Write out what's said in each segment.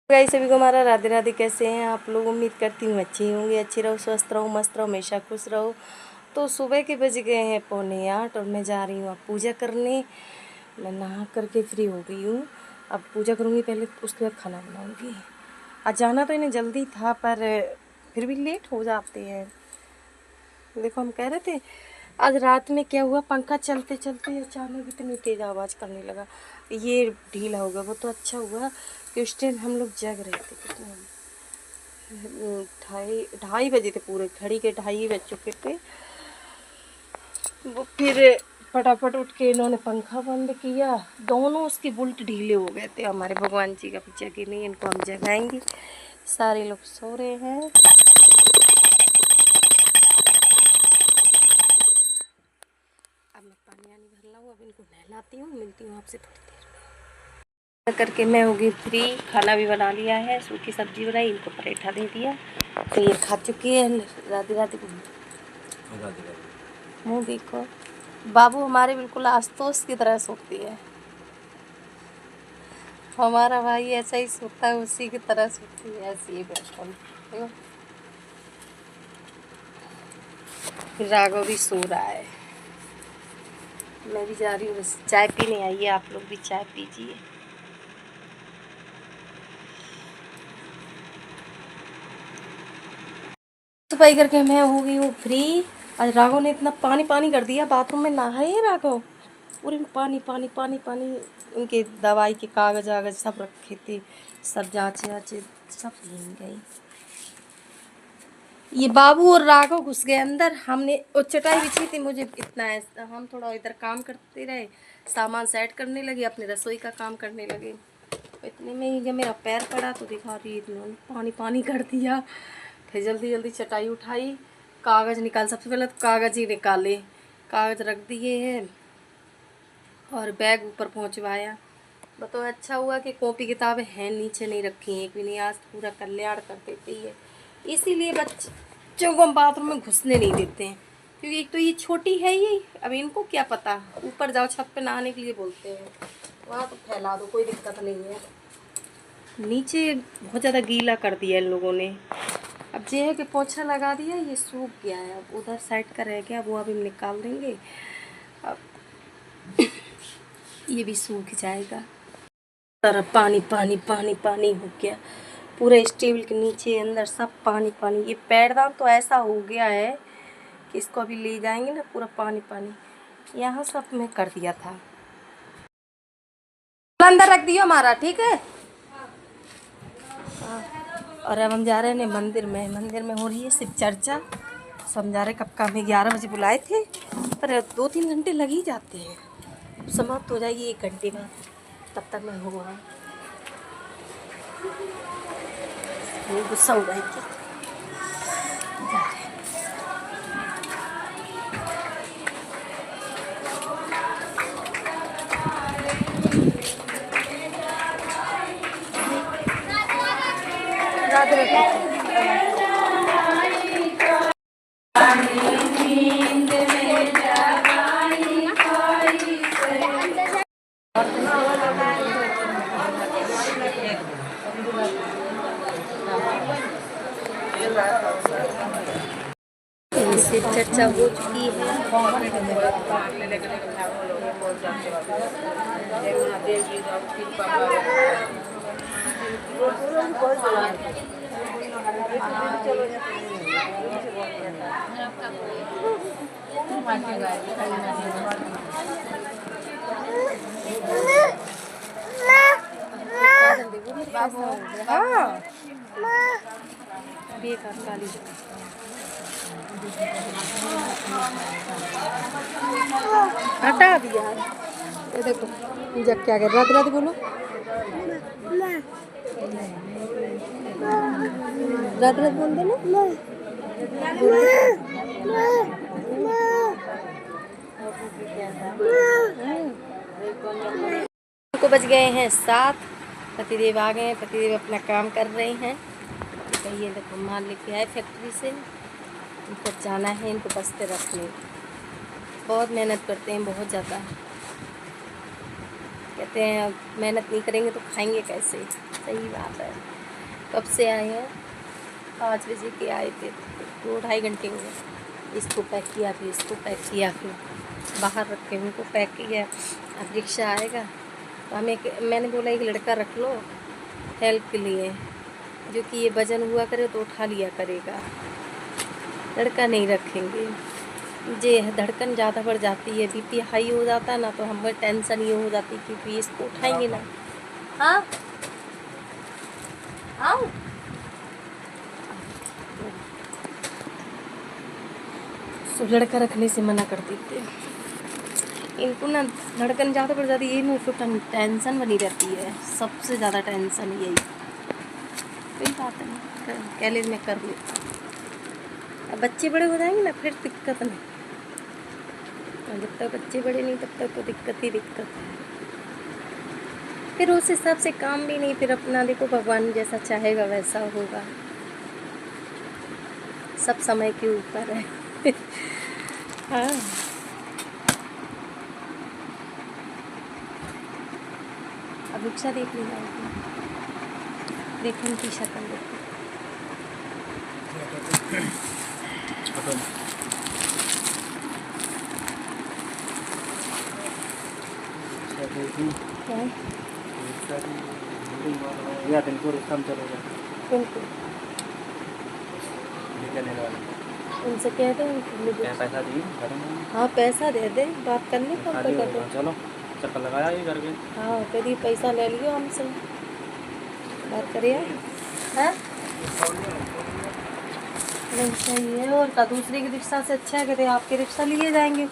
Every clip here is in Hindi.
गाइस सभी को हमारा राधे राधे। कैसे हैं आप लोग? उम्मीद करती हूँ अच्छे ही होंगे। अच्छे रहो, स्वस्थ रहो, मस्त रहो, हमेशा खुश रहो। तो सुबह के बज गए हैं 7:45 और मैं जा रही हूँ अब पूजा करने। मैं नहा करके फ्री हो गई हूँ। अब पूजा करूँगी पहले, उसके बाद खाना बनाऊँगी। आज जाना तो इन्हें जल्दी था पर फिर भी लेट हो जाते हैं। देखो हम कह रहे थे आज रात में क्या हुआ, पंखा चलते चलते अचानक इतनी तेज़ आवाज़ करने लगा, ये ढीला हो गया। वो तो अच्छा हुआ कि उस टाइम हम लोग जग रहे थे। कितना 2:30 बजे थे, पूरे घड़ी के 2:30 बज चुके थे। वो फिर फटाफट उठ के इन्होंने पंखा बंद किया। दोनों उसके बुल्ट ढीले हो गए थे। हमारे भगवान जी का भी जगे नहीं, इनको हम जगाएंगे। सारे लोग सो रहे हैं। अब मैं पानी आनी भर लाऊँ, अब इनको नहलाती हूँ। मिलती हूँ आपसे थोड़ी देर करके। मैं होगी फ्री, खाना भी बना लिया है, सूखी सब्जी बनाई, इनको पराठा दे दिया तो ये खा चुकी है। राधे राधे मुँह देखो। बाबू हमारे बिल्कुल आस्तोष की तरह सोती है। हमारा भाई ऐसा ही सोता है, उसी की तरह सोती है, ऐसी ही बिल्कुल। राघव भी सो रहा है। मैं भी जा रही हूँ, बस चाय पीने आई है। आप लोग भी चाय पीजिए। सफाई करके मैं हो गई हूँ फ्री। आज राघव ने इतना पानी पानी कर दिया, बाथरूम में नहाए है राघव, पूरे में पानी पानी पानी पानी। उनके दवाई के कागज वागज सब रखे थे, सब जाँचे वाँचे सब भीग गई। ये बाबू और राघव घुस गए अंदर। हमने वो चटाई बिछी थी, मुझे इतना है, हम थोड़ा इधर काम करते रहे, सामान सेट करने लगे, अपने रसोई का काम करने लगे। इतने में ही जब मेरा पैर पड़ा तो देखा रही इन्होंने पानी पानी कर दिया। फिर जल्दी जल्दी चटाई उठाई, कागज़ निकाल, सबसे पहले तो कागज़ ही निकाले, कागज़ रख दिए हैं और बैग ऊपर पहुंचवाया। बताओ अच्छा हुआ कि कॉपी किताबें हैं नीचे नहीं रखी, एक भी नहीं। आज पूरा कल्याण कर देती है। इसीलिए बच्चों को हम बाथरूम में घुसने नहीं देते हैं, क्योंकि एक तो ये छोटी है ये, अब इनको क्या पता। ऊपर जाओ छत पे नहाने के लिए बोलते हैं, वहाँ तो फैला दो, कोई दिक्कत नहीं है। नीचे बहुत ज़्यादा गीला कर दिया इन लोगों ने। अब ये है कि पोछा लगा दिया, ये सूख गया है। अब उधर साइड का रह गया, वो अभी हम निकाल देंगे। अब ये भी सूख जाएगा। सारा पानी पानी पानी पानी हो गया, पूरे स्टेबल के नीचे अंदर सब पानी पानी। ये पैरदान तो ऐसा हो गया है कि इसको अभी ले जाएंगे ना, पूरा पानी पानी। यहाँ सब मैं कर दिया था। अंदर रख दियो हमारा, ठीक है। और अब हम जा रहे हैं मंदिर में। मंदिर में हो रही है शिव चर्चा। समझा रहे कब का, हमें 11 बजे बुलाए थे, पर 2-3 घंटे लग ही जाते हैं। समाप्त हो जाएगी 1 घंटे बाद, तब तक मैं हो वहाँ। गुस्सा हो गई कि राधे राधे। शिव चर्चा हो चुकी है। हटा दिया। ये देखो पूजा क्या कर, रात रात बोलो, रात रात बोल दो ना। को बज गए हैं 7। पतिदेव आ गए हैं, पतिदेव अपना काम कर रहे हैं। तो ये देखो माल लेके आए फैक्ट्री से, इनको जाना है, इनको बस्ते रखने। बहुत मेहनत करते हैं, बहुत ज़्यादा। कहते हैं मेहनत नहीं करेंगे तो खाएंगे कैसे। सही बात है। कब से आए हैं? 5 बजे के आए थे, 2-2.5 घंटे हो गए। इसको पैक किया, फिर इसको पैक किया, फिर बाहर रखे उनको पैक किया। अब रिक्शा आएगा तो मैंने बोला एक लड़का रख लो हेल्प के लिए, जो कि ये वज़न हुआ करे तो उठा लिया करेगा। लड़का नहीं रखेंगे, जे धड़कन ज़्यादा बढ़ जाती है, बीपी हाई हो जाता है ना, तो हमें टेंशन ये हो जाती है कि इसको उठाएंगे ना। हाँ आओ, तो लड़का रखने से मना कर देते। इनको ना धड़कन ज़्यादा बढ़ जाती है, ये मुझको टेंशन बनी रहती है, सबसे ज़्यादा टेंशन यही। कोई बात नहीं, कैलेज में कर लेता। अब बच्चे बड़े हो जाएंगे ना फिर दिक्कत नहीं, और जब तक बच्चे बड़े नहीं तब तक तो दिक्कत ही दिक्कत है। फिर उस हिसाब से काम भी नहीं, फिर अपना देखो भगवान जैसा चाहेगा वैसा होगा, सब समय के ऊपर है। हाँ अब रिक्शा देख ली जाएगी, देखो उनकी शक्ल देखो। या दिन को रिक्शा में चलेगा उनको उनसे कह दो, पैसा दिए। हाँ पैसा दे दे, बात करनी कब तक कर दो। चलो चक्कर लगाया ये करके। हाँ कभी पैसा ले लियो हमसे, बात करिए। हाँ नहीं सही है, और का दूसरे की रिक्शा से अच्छा है कि आपके रिक्शा लिए जाएंगे,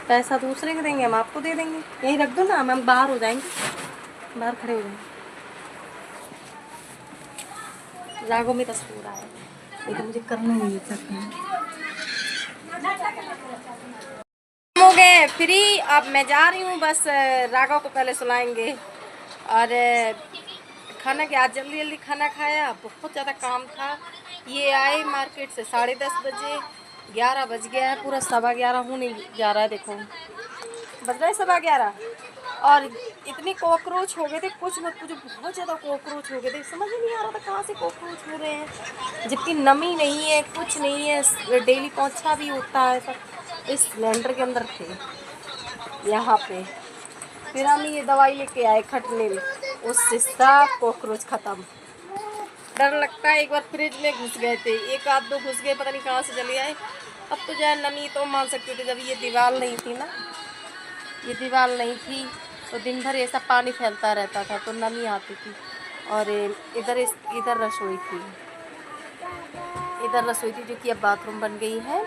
पैसा दूसरे को देंगे, हम आपको दे देंगे। यहीं रख दो ना, हम बाहर हो जाएंगे, बाहर खड़े हो जाएंगे। रागों में तस्वीर आया, लेकिन मुझे करना नहीं है। हो गए फ्री, अब मैं जा रही हूँ, बस राघव को पहले सुलाएंगे। और खाना क्या, आज जल्दी जल्दी खाना खाया, बहुत ज़्यादा काम था। ये आए मार्केट से 10:30 बजे, 11 बज गया है, पूरा 11:15 होने जा रहा है। देखो बज रहा है 11:15, और इतने कॉकरोच हो गए थे, कुछ मत पूछो, बहुत ज़्यादा कॉकरोच हो गए थे। समझ ही नहीं आ रहा था कहाँ से कॉकरोच हो रहे हैं, जबकि नमी नहीं है, कुछ नहीं है, डेली पोंछा भी होता है सब। इस सिलेंडर के अंदर थे यहाँ पे। फिर हम ये दवाई लेके आए खटनील, उससे सब कॉकरोच ख़त्म। डर लगता है, एक बार फ्रिज में घुस गए थे, एक आध दो घुस गए, पता नहीं कहाँ से चले आए। अब तो जो है नमी तो मान सकते थे, जब ये दीवार नहीं थी ना, ये दीवार नहीं थी तो दिन भर ऐसा पानी फैलता रहता था, तो नमी आती थी। और इधर रसोई थी, इधर रसोई थी, जो कि अब बाथरूम बन गई है।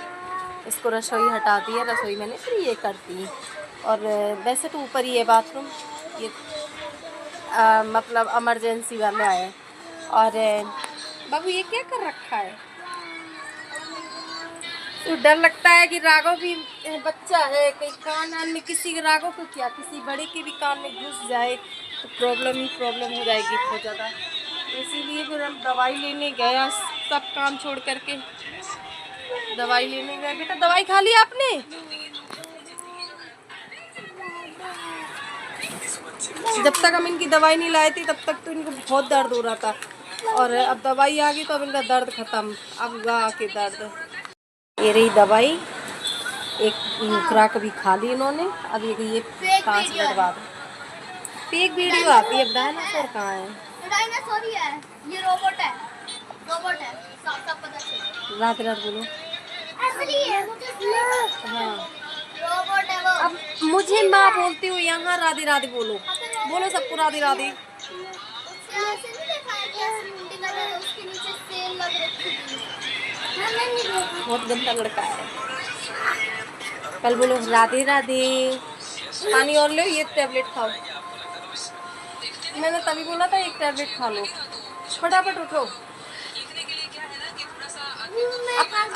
इसको रसोई हटा दी है, रसोई मैंने फिर ये कर दी। और वैसे तो ऊपर ही है बाथरूम, ये मतलब इमरजेंसी वाले आए। और बाबू ये क्या कर रखा है, तो डर लगता है कि राघव भी बच्चा है, कहीं कान आन में किसी राघव को क्या, किसी बड़े के भी कान में घुस जाए तो प्रॉब्लम ही प्रॉब्लम हो जाएगी बहुत ज़्यादा। इसीलिए फिर हम दवाई लेने गया, सब काम छोड़ करके दवाई लेने गए। बेटा दवाई खा ली आपने? जब तक हम इनकी दवाई नहीं लाए थे तब तक तो इनको बहुत दर्द हो रहा था, और अब दवाई आ गई तो अब इनका दर्द ख़त्म। अब गा के दर्द, ये रही दवाई, एक खुराक भी खा ली इन्होंने। अब ये 5 मिनट बाद फेक वीडियो आती है। अब डायनासोर कहाँ है? डायनासोर ही है, ये रोबोट है, रोबोट है, सब पता चला। रात रात बोलो असली है, हाँ। रोबोट है वो। अब मुझे माँ बोलती हूँ, यहाँ राधे राधे बोलो, बोलो सबको राधे राधे। उसके ऐसे नहीं देखा है कि ऐसे मुंडी कर रहा है, उसके नीचे सेल लग रखी है। बहुत गंदा लड़का है। कल बोलो राधे राधे, पानी और लो, ये टैबलेट खाओ। मैंने तभी बोला था एक टैबलेट खा लो, फटाफट उठो।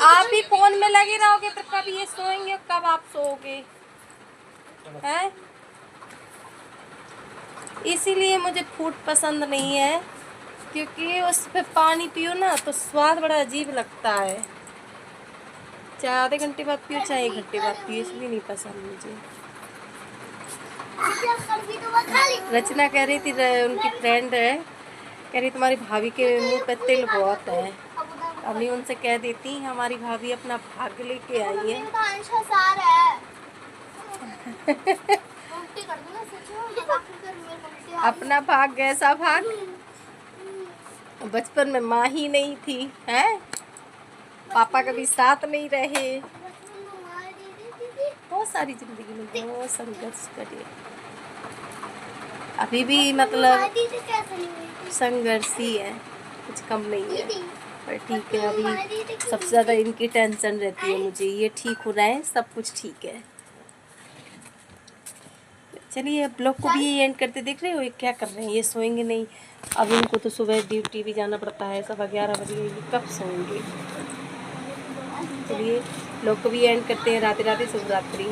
आप ही फोन में लगे रहोगे तो कब ये सोएंगे, कब आप सोओगे हैं? इसीलिए मुझे फूड पसंद नहीं है, क्योंकि उस पे पानी पियो ना तो स्वाद बड़ा अजीब लगता है। चाहे आधे घंटे बाद पियो, चाहे 1 घंटे बाद पियो, इसलिए नहीं पसंद मुझे। रचना कह रही थी, उनकी फ्रेंड है कह रही तुम्हारी भाभी के मुंह पे तिल बहुत है। अभी उनसे कह देती हमारी भाभी अपना भाग लेके आई है। उल्टी कर दूंगा सोचो ये बाकी कर मेरे उल्टी आ अपना भाग कैसा भाग, बचपन में माँ ही नहीं थी है, पापा कभी साथ नहीं रहे, बहुत सारी जिंदगी में बहुत संघर्ष करे। अभी भी मतलब संघर्ष ही है, कुछ कम नहीं है। पर ठीक है, अभी सबसे ज़्यादा इनकी टेंशन रहती है मुझे, ये ठीक हो रहा है, सब कुछ ठीक है। चलिए अब ब्लॉग को भी ये एंड करते, देख रहे हो ये क्या कर रहे हैं, ये सोएंगे नहीं। अब इनको तो सुबह ड्यूटी भी जाना पड़ता है, 11:15 बजे, ये कब सोएंगे। चलिए ब्लॉग को भी एंड करते हैं। राधे राधे, शुभ रात्रि।